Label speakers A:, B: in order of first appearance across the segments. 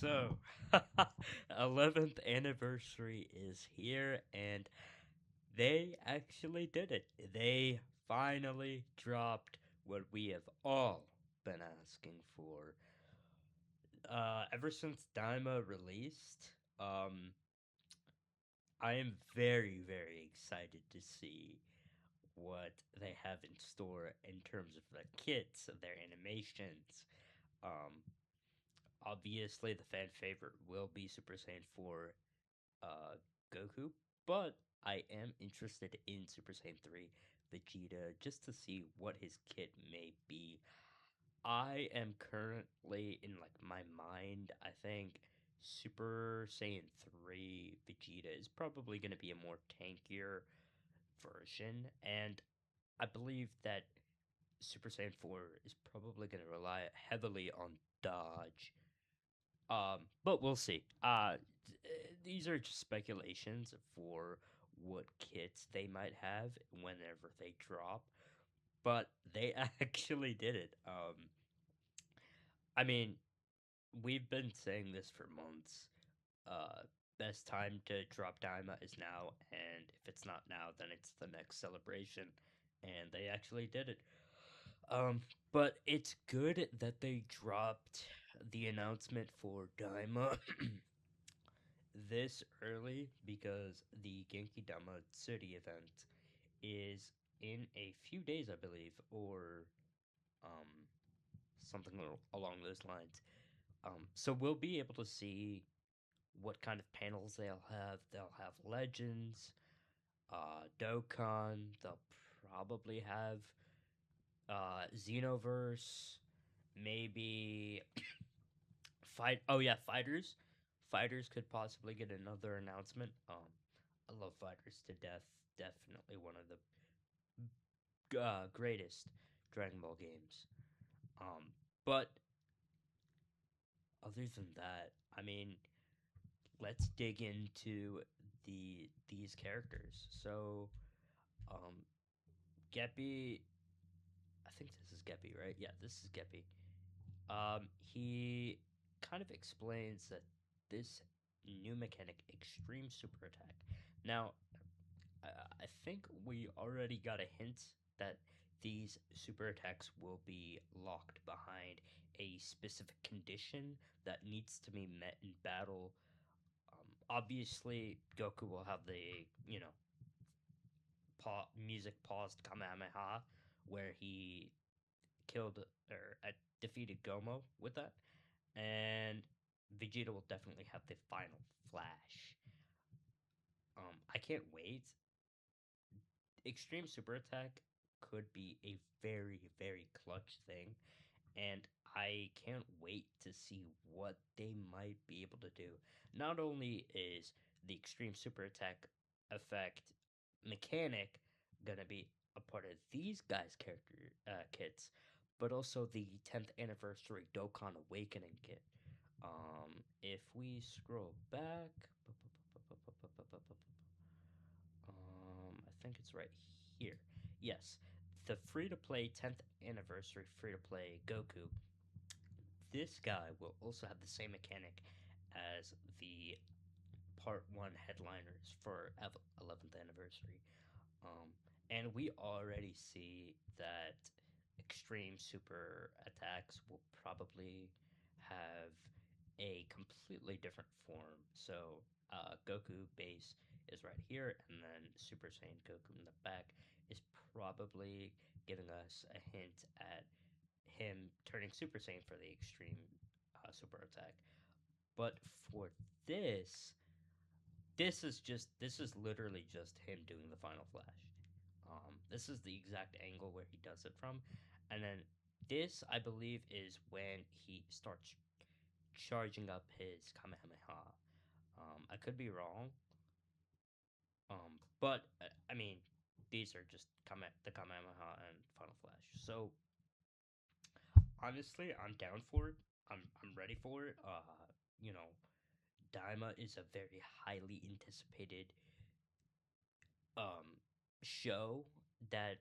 A: So, 11th anniversary is here, and they actually did it. They finally dropped what we have all been asking for. Ever since DAIMA released, I am very, very excited to see what they have in store in terms of the kits, their animations. Um, Obviously, the fan favorite will be Super Saiyan 4 uh, Goku, but I am interested in Super Saiyan 3 Vegeta just to see what his kit may be. I am currently in like my mind, I think Super Saiyan 3 Vegeta is probably going to be a more tankier version, and I believe that Super Saiyan 4 is probably going to rely heavily on dodge. But we'll see. These are just speculations for what kits they might have whenever they drop. But they actually did it. I mean, we've been saying this for months. Uh, Best time to drop Daima is now, and if it's not now, then it's the next celebration. And they actually did it. Um, but it's good that they dropped the announcement for Daima this early because the Genki Dama Tsuri event is in a few days, I believe, or um, something along those lines. So we'll be able to see what kind of panels they'll have. They'll have legends, Dokkan. They'll probably have Xenoverse, maybe fight. Oh yeah, fighters. Fighters could possibly get another announcement. I love fighters to death. Definitely one of the greatest Dragon Ball games. But other than that, I mean, let's dig into these characters. So, um, Geppy, I think this is Geppy, right? Yeah, this is Geppy. He kind of explains that this new mechanic, Extreme Super Attack. Now, I think we already got a hint that these super attacks will be locked behind a specific condition that needs to be met in battle. Obviously, Goku will have the, music paused Kamehameha, where he killed or defeated Gomo with that, and Vegeta will definitely have the final flash. I can't wait. Extreme Super Attack could be a very, very clutch thing, and I can't wait to see what they might be able to do. Not only is the Extreme Super Attack effect mechanic gonna be a part of these guys' character kits, but also the 10th anniversary Dokkan Awakening kit. If we scroll back, I think it's right here. Yes, the free to play 10th anniversary free to play Goku. This guy will also have the same mechanic as the part 1 headliners for 11th anniversary. Um, and we already see that extreme super attacks will probably have a completely different form. So, Goku base is right here, and then Super Saiyan Goku in the back is probably giving us a hint at him turning Super Saiyan for the extreme super attack. But for this, this is literally just him doing the final flash. This is the exact angle where he does it from, and then this I believe is when he starts charging up his Kamehameha. I could be wrong, but I mean these are just the Kamehameha and final flash. So honestly, I'm down for it. I'm ready for it. You know, Daima is a very highly anticipated um show that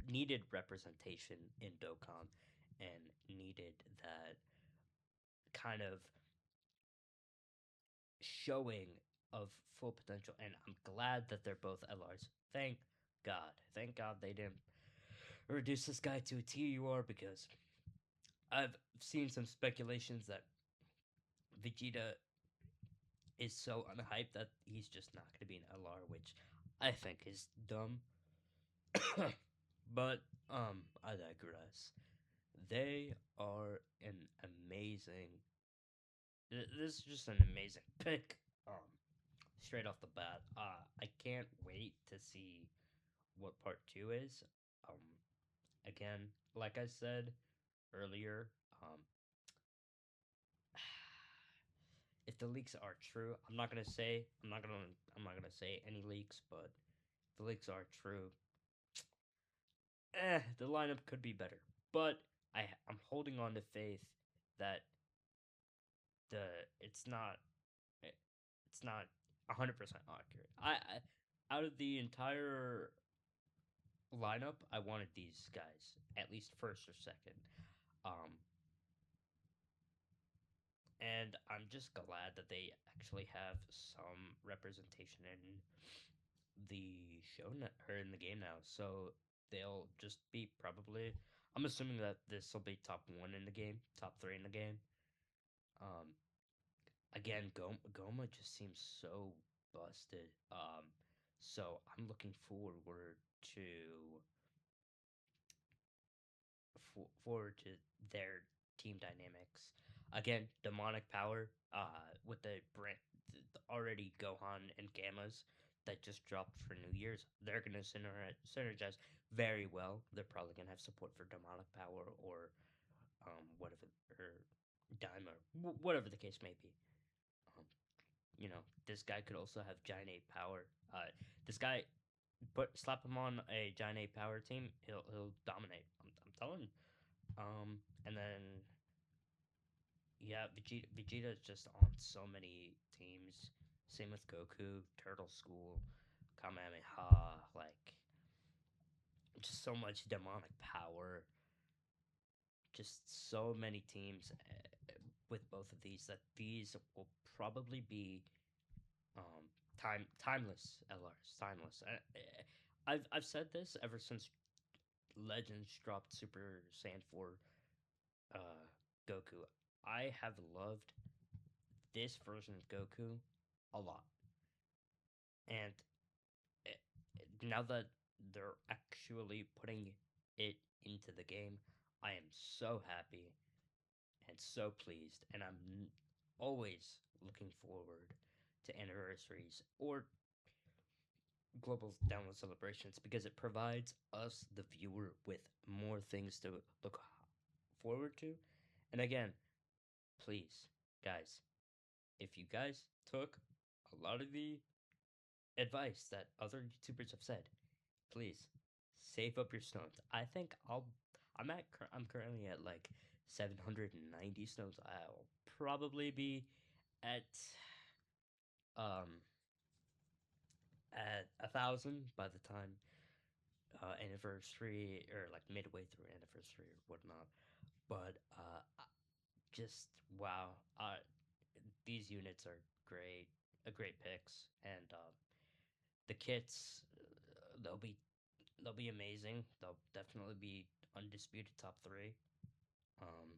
A: needed representation in Dokkan and needed that kind of showing of full potential, and I'm glad that they're both LRs. Thank God they didn't reduce this guy to a TUR, because I've seen some speculations that Vegeta is so unhyped that he's just not going to be an LR, which I think is dumb. But I digress. They are an amazing. This is just an amazing pick. Straight off the bat, I can't wait to see what part two is. Um, Again, like I said earlier, if the leaks are true, I'm not gonna say any leaks, but if the leaks are true, the lineup could be better. But I'm holding on to faith that the it's not eh, it's not 100% accurate. Out of the entire lineup, I wanted these guys at least first or second. Um, and I'm just glad that they actually have some representation in the show or in the game now. So they'll just be probably. I'm assuming that this will be top one in the game, top three in the game. Um, Again, Goma just seems so busted. So I'm looking forward to forward to their team dynamics. Again, demonic power. With the brand, the already Gohan and Gammas that just dropped for New Year's, they're gonna synergize very well. They're probably gonna have support for demonic power or whatever, or Daima, whatever the case may be. Um, this guy could also have Giant Ape power. This guy, slap him on a Giant Ape power team, he'll dominate. I'm telling you. And then yeah, Vegeta is just on so many teams. Same with Goku, Turtle School, Kamehameha, like just so much demonic power. Just so many teams with both of these, that these will probably be timeless LRs, timeless. I've said this ever since Legends dropped Super Saiyan 4 uh, Goku. I have loved this version of Goku a lot. And now that they're actually putting it into the game, I am so happy and so pleased. And I'm always looking forward to anniversaries or global download celebrations, because it provides us, the viewer, with more things to look forward to. And again, please, guys, if you guys took a lot of the advice that other YouTubers have said, please save up your stones. I think I'm currently at like 790 stones. I'll probably be at um at 1,000 by the time anniversary, or like midway through anniversary or whatnot. But just wow, these units are great, a great picks, and the kits, they'll be amazing. They'll definitely be undisputed top three. Um,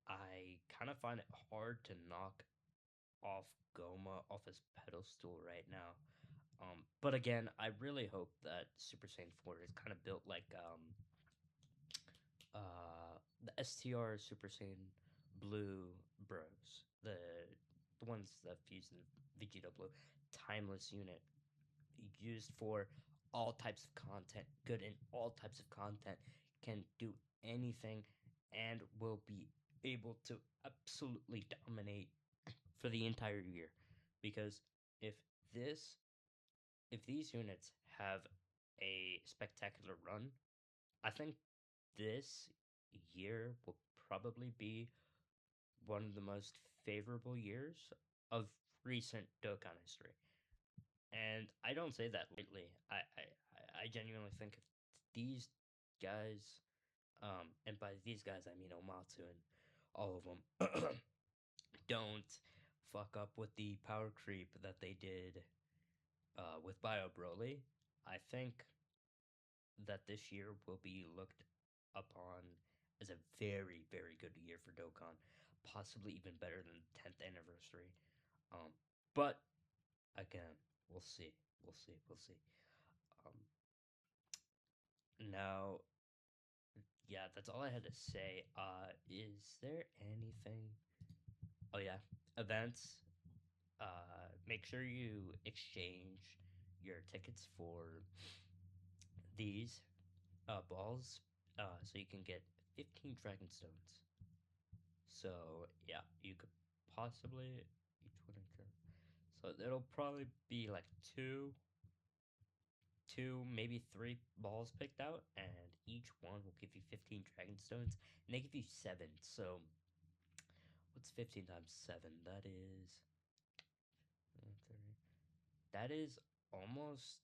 A: I kind of find it hard to knock off Goma off his pedestal right now. But again, I really hope that Super Saiyan 4 is kind of built like the STR Super Saiyan Blue Bros, the ones that fuse the Vegeta Blue, timeless unit used for all types of content, good in all types of content, can do anything, and will be able to absolutely dominate for the entire year. Because if this if these units have a spectacular run, I think this year will probably be one of the most favorable years of recent Dokkan history. And I don't say that lightly. I genuinely think if these guys, and by these guys I mean Omatsu and all of them, don't fuck up with the power creep that they did with Bio Broly, I think that this year will be looked upon as a very, very good year for Dokkan, possibly even better than the 10th anniversary. Um, but again, we'll see. We'll see. We'll see. Um, now, yeah, that's all I had to say. Is there anything? Oh yeah, events. Make sure you exchange your tickets for these balls, so you can get 15 dragon stones. So yeah, you could possibly each one. So it'll probably be like two, maybe three balls picked out, and each one will give you 15 dragon stones, and they give you seven. So what's 15 times seven? That is almost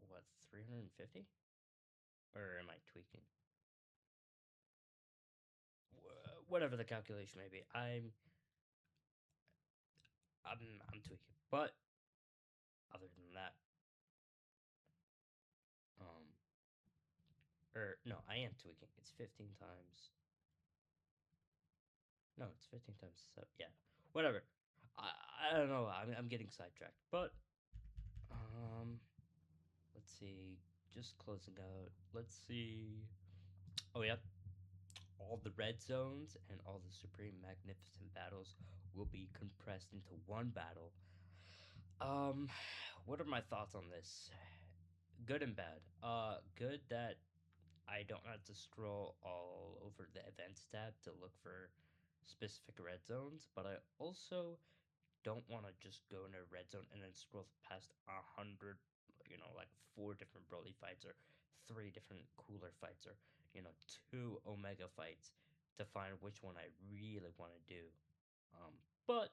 A: what, 350? Or am I tweaking? Whatever the calculation may be, I'm I'm tweaking. But other than that, um, or no, I am tweaking. It's 15 times. No, it's 15 times seven. Yeah, whatever. I don't know. I'm getting sidetracked. But um, let's see. Just closing out. Let's see. Oh yeah, all the red zones and all the supreme magnificent battles will be compressed into one battle. Um, what are my thoughts on this? Good and bad. Good that I don't have to scroll all over the events tab to look for specific red zones, but I also don't want to just go into a red zone and then scroll past 100, like four different Broly fights or three different cooler fights or, two Omega fights to find which one I really want to do. But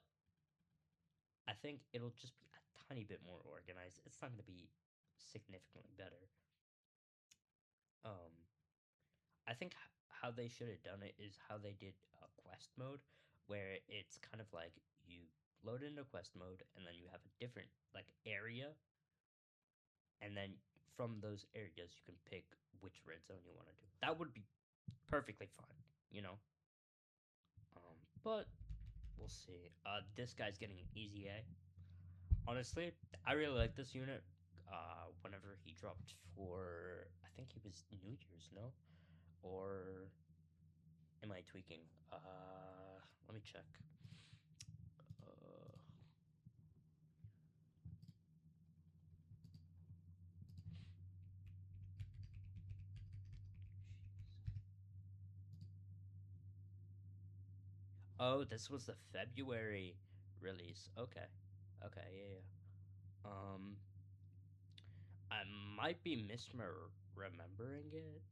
A: I think it'll just be a tiny bit more organized. It's not going to be significantly better. Um, I think how they should have done it is how they did quest mode, where it's kind of like you load into quest mode and then you have a different like area, and then from those areas you can pick which red zone you want to do. That would be perfectly fine, you know. But we'll see. This guy's getting an easy A. Honestly, I really like this unit. Whenever he dropped for, I think he was New Year's, no, or am I tweaking? Let me check. Uh, oh, this was the February release. Okay, okay, yeah, yeah. I might be misremembering it.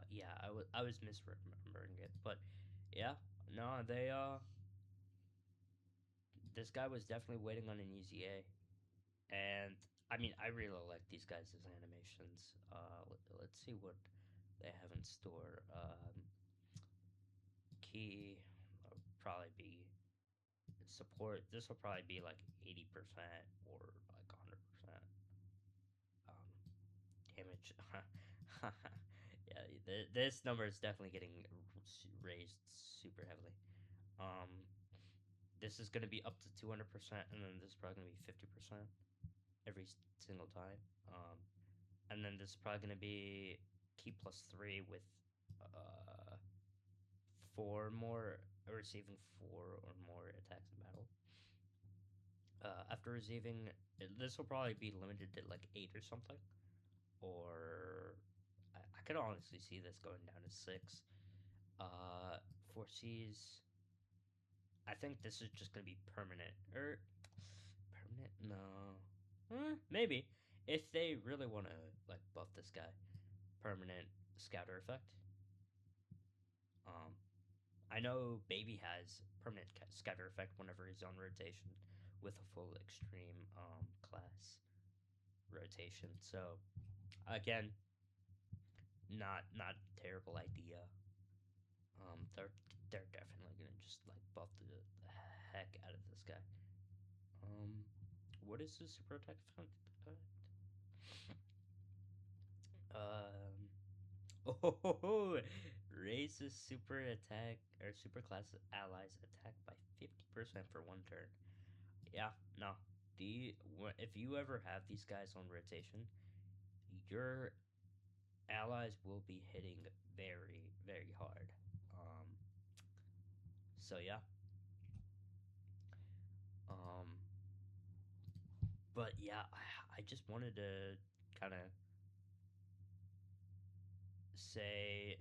A: Yeah, I was misremembering it, but yeah, no, this guy was definitely waiting on an easy A, and I mean, I really like these guys' animations. Let's see what they have in store. Key probably be support. This will probably be like 80% or like 100% um, damage. Yeah, this number is definitely getting raised super heavily. Um, this is gonna be up to 200%, and then this is probably gonna be 50% every single time. And then this is probably gonna be key +3 with uh four more, receiving four or more attacks in battle. After receiving, this will probably be limited to like 8 or something, or I could honestly see this going down to 6. Foresees. I think this is just gonna be permanent. Permanent? No. Maybe if they really want to like buff this guy, permanent scouter effect. Um, I know Baby has permanent scatter effect whenever he's on rotation with a full extreme class rotation. So again, not terrible idea. They're definitely gonna just like What is the super attack effect? Um. Oh, raises super attack or super class allies attack by 50% for one turn. Yeah, no. If you ever have these guys on rotation, your allies will be hitting very, very hard. Um, so yeah. Um, but yeah, I just wanted to kind of say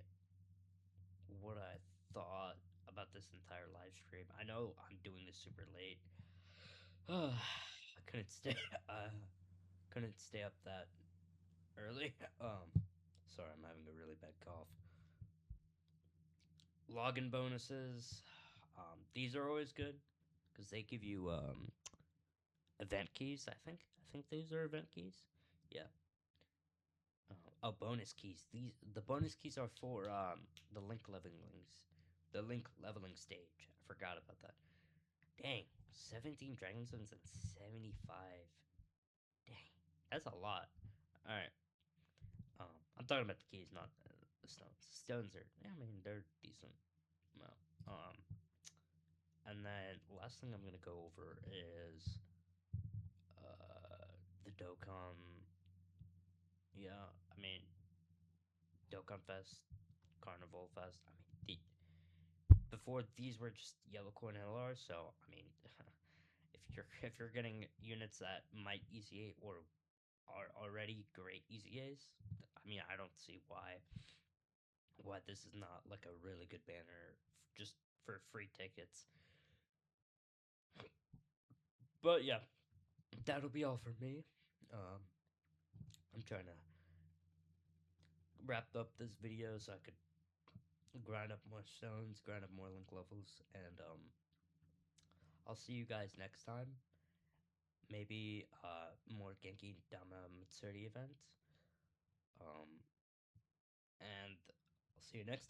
A: what I thought about this entire live stream. I know I'm doing this super late. I couldn't stay. Uh, couldn't stay up that early. Sorry, I'm having a really bad cough. Login bonuses. These are always good because they give you event keys. I think these are event keys. Yeah. Oh, bonus keys. The bonus keys are for the link leveling stage. I forgot about that. Dang, 17 dragon stones and 75. Dang, that's a lot. All right. I'm talking about the keys, not the stones. Stones are, yeah, I mean, they're decent. No. And then last thing I'm gonna go over is the Dokkan. Yeah, I mean, Dokkan Fest, Carnival Fest. I mean, before these were just yellow coin LR. So I mean, if you're getting units that might ECA or are already great ECAs, I mean, I don't see why this is not like a really good banner just for free tickets. But yeah, that'll be all for me. Um, I'm trying to wrap up this video so I could grind up more stones, grind up more link levels, and I'll see you guys next time. Maybe more Genki Dama Matsuri events. And I'll see you next time.